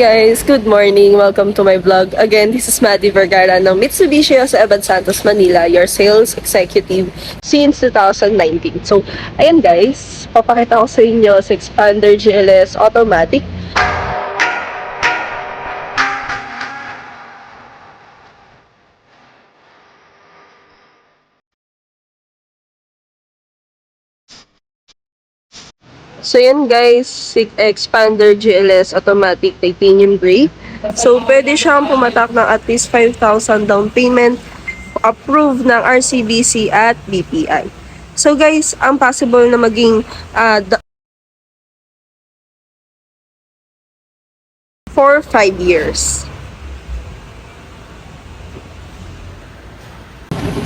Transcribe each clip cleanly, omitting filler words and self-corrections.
Guys, good morning. Welcome to my vlog. Again, this is Maddie Vergara ng Mitsubishi sa Evan Santos, Manila, your sales executive since 2019. So, ayan guys, papakita ko sa inyo sa Xpander GLS Automatic. So yan guys, Xpander GLS Automatic Titanium Gray. So pwede siyang pumatak ng at least 5,000 down payment, approved ng RCBC at BPI. So guys, ang possible na maging for 5 years.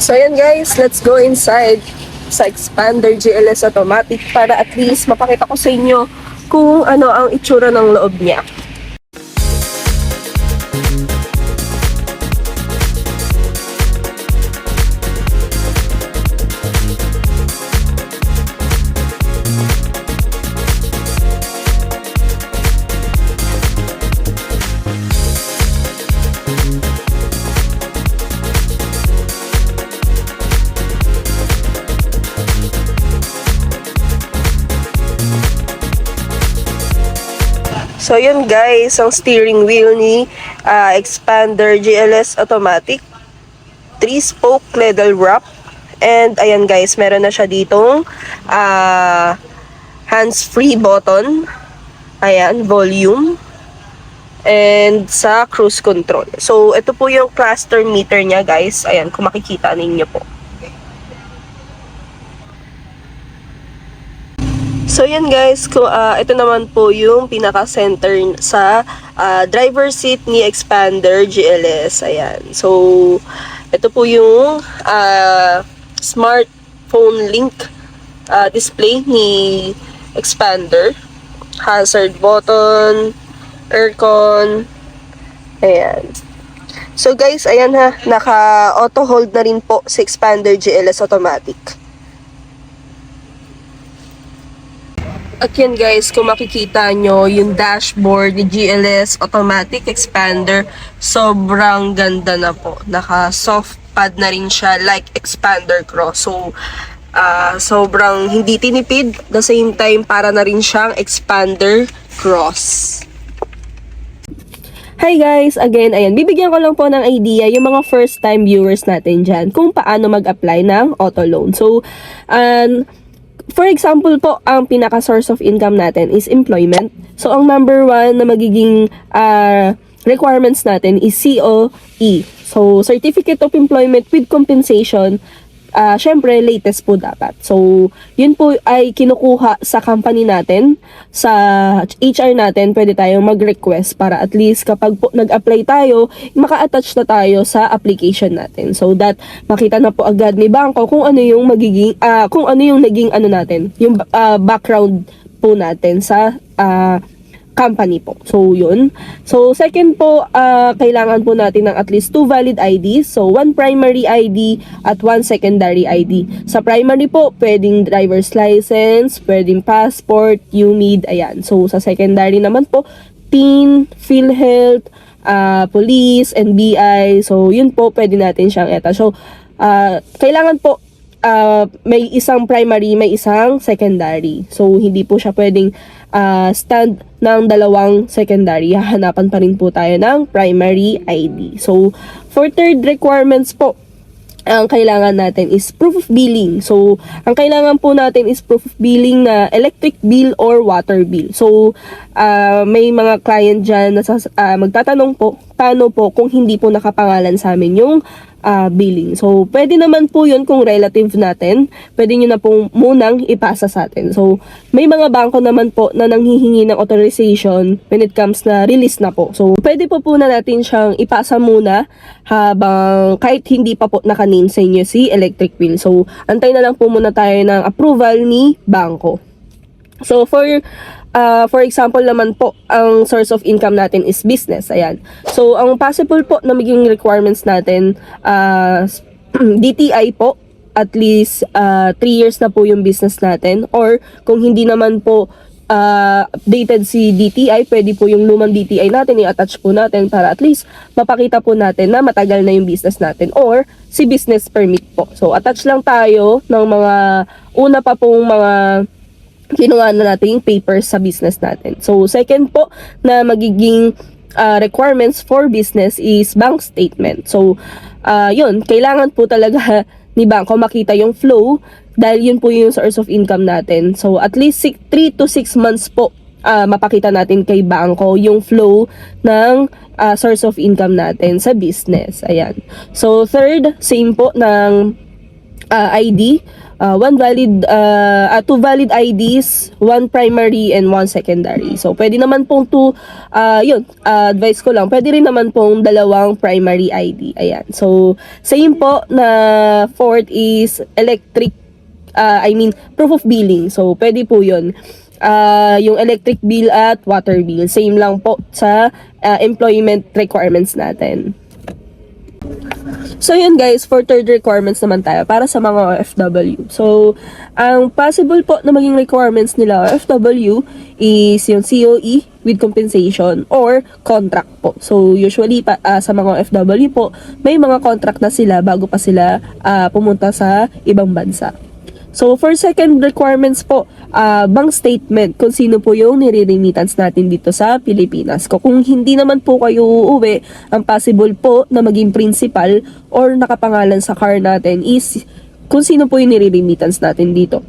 So yan guys, let's go inside sa Xpander GLS Automatic para at least mapakita ko sa inyo kung ano ang itsura ng loob niya. So yun guys, ang steering wheel ni Xpander GLS Automatic, 3-spoke leather wrap, and ayan guys, meron na siya ditong hands-free button, ayan, volume, and sa cruise control. So ito po yung cluster meter niya guys, ayan, kung makikita ninyo po. So yan guys, ito naman po yung pinaka-center sa driver seat ni Xpander GLS. Ayan. So, ito po yung smartphone link display ni Xpander. Hazard button, aircon. Ayan. So guys, ayan ha, naka-auto hold na rin po si Xpander GLS Automatic. At yan guys, kung makikita nyo yung dashboard ni GLS Automatic Xpander, sobrang ganda na po. Naka soft pad na rin siya like Xpander Cross. So, sobrang hindi tinipid. At the same time, para na rin siyang Xpander Cross. Hi guys! Again, ayan, bibigyan ko lang po ng idea yung mga first time viewers natin dyan kung paano mag-apply ng auto loan. So, for example po, ang pinaka-source of income natin is employment. So, ang number 1 na magiging requirements natin is COE. So, Certificate of Employment with Compensation. Syempre, latest po dapat. So, yun po ay kinukuha sa company natin. Sa HR natin, pwede tayong mag-request para at least kapag po nag-apply tayo, maka-attach na tayo sa application natin. So that makita na po agad ni bangko kung ano yung magiging, kung ano yung naging ano natin, yung background po natin sa company po. So, yun. So, second po, kailangan po natin ng at least 2 valid IDs. So, 1 primary ID at 1 secondary ID. Sa primary po, pwedeng driver's license, pwedeng passport, UMID, ayan. So, sa secondary naman po, PIN, PhilHealth, police, NBI. So, yun po, pwede natin siyang attach. So, kailangan po, may isang primary, may isang secondary. So, hindi po siya pwedeng stand ng dalawang secondary. Hahanapan pa rin po tayo ng primary ID. So, for third requirements po, ang kailangan natin is proof of billing. So, ang kailangan po natin is proof of billing na electric bill or water bill. So, may mga client dyan na magtatanong po, paano po kung hindi po nakapangalan sa amin yung billing. So, pwede naman po yun kung relative natin. Pwede nyo na po munang ipasa sa atin. So, may mga bangko naman po na nanghihingi ng authorization when it comes na release na po. So, pwede po na natin siyang ipasa muna habang kahit hindi pa po naka-name sa inyo si electric bill. So, antay na lang po muna tayo ng approval ni bangko. So, for example naman po, ang source of income natin is business. Ayan. So, ang possible po na maging requirements natin, DTI po, at least 3 years na po yung business natin. Or, kung hindi naman po updated si DTI, pwede po yung lumang DTI natin, i-attach po natin para at least mapakita po natin na matagal na yung business natin, or si business permit po. So, attach lang tayo ng mga una pa pong mga kinuha na natin yung papers sa business natin. So, second po na magiging requirements for business is bank statement. So, yun, kailangan po talaga ni bangko makita yung flow dahil yun po yung source of income natin. So, at least 3 to 6 months po mapakita natin kay bangko yung flow ng source of income natin sa business. Ayan. So, third, same po ng ID. Two valid IDs, one primary and one secondary. So, pwede naman pong advice ko lang, pwede rin naman pong dalawang primary ID. Ayan. So, same po na fourth is proof of billing. So, pwede po yun. Yung electric bill at water bill. Same lang po sa employment requirements natin. So yun guys, for third requirements naman tayo para sa mga OFW. So, ang possible po na maging requirements nila OFW is yung COE with compensation or contract po. So, usually sa mga OFW po, may mga contract na sila bago pa sila pumunta sa ibang bansa. So, for second requirements po, bank statement kung sino po yung nire-remittance natin dito sa Pilipinas. Kung hindi naman po kayo uuwi, ang possible po na maging principal or nakapangalan sa car natin is kung sino po yung nire-remittance natin dito.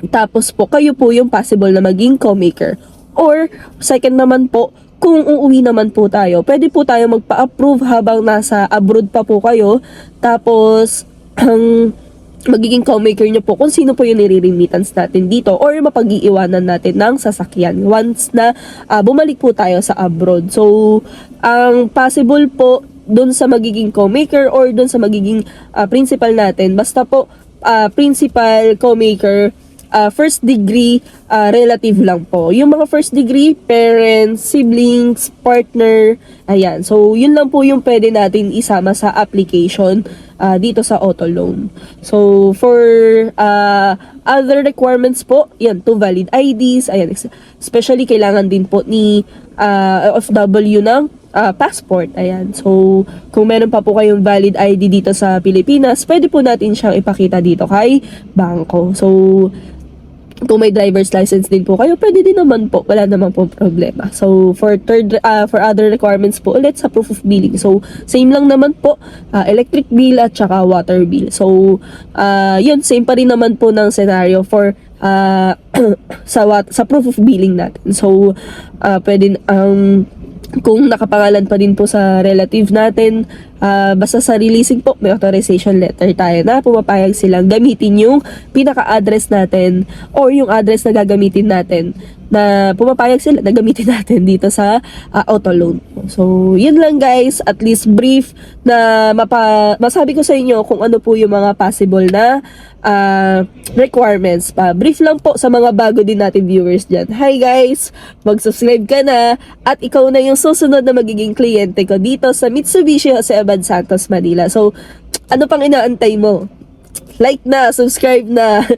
Tapos po, kayo po yung possible na maging co-maker. Or, second naman po, kung uuwi naman po tayo, pwede po tayo magpa-approve habang nasa abroad pa po kayo. Tapos, magiging co-maker nyo po kung sino po yung nire-remittance natin dito or mapag-iiwanan natin ng sasakyan once na bumalik po tayo sa abroad. So, ang possible po dun sa magiging co-maker or dun sa magiging principal natin, basta po principal, co-maker, first degree, relative lang po. Yung mga first degree, parents, siblings, partner, ayan. So, yun lang po yung pwede natin isama sa application dito sa auto loan. So, for other requirements po, yan, 2 valid IDs, ayan, especially kailangan din po ni OFW ng passport, ayan. So, kung meron pa po kayong valid ID dito sa Pilipinas, pwede po natin siyang ipakita dito kay bangko. So, kung may driver's license din po kayo, pwede din naman po. Wala naman po problema. So, for other requirements po ulit sa proof of billing. So, same lang naman po. Electric bill at saka water bill. So, yun, same pa rin naman po ng scenario for sa proof of billing natin. So, pwede kung nakapangalan pa din po sa relative natin, basta sa releasing po, may authorization letter tayo na pumapayag silang gamitin yung pinaka-address natin or yung address na gagamitin natin, na pumapayag sila na gamitin natin dito sa auto loan. So, yun lang guys, at least brief na masabi ko sa inyo kung ano po yung mga possible na requirements pa. Brief lang po sa mga bago din natin viewers dyan. Hi guys! Mag-subscribe ka na at ikaw na yung susunod na magiging kliyente ko dito sa Mitsubishi Jose Abad Santos, Manila. So, ano pang inaantay mo? Like na, subscribe na!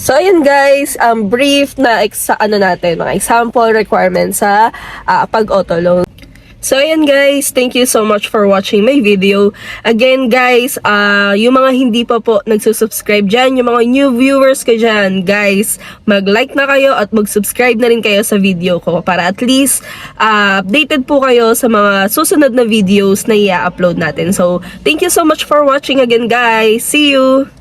So, ayun guys, brief na mga example requirements sa pag-auto loan. So, ayan guys, thank you so much for watching my video. Again guys, yung mga hindi pa po nagsusubscribe dyan, yung mga new viewers ko dyan, guys, mag-like na kayo at mag-subscribe na rin kayo sa video ko para at least updated po kayo sa mga susunod na videos na i-upload natin. So, thank you so much for watching again guys. See you!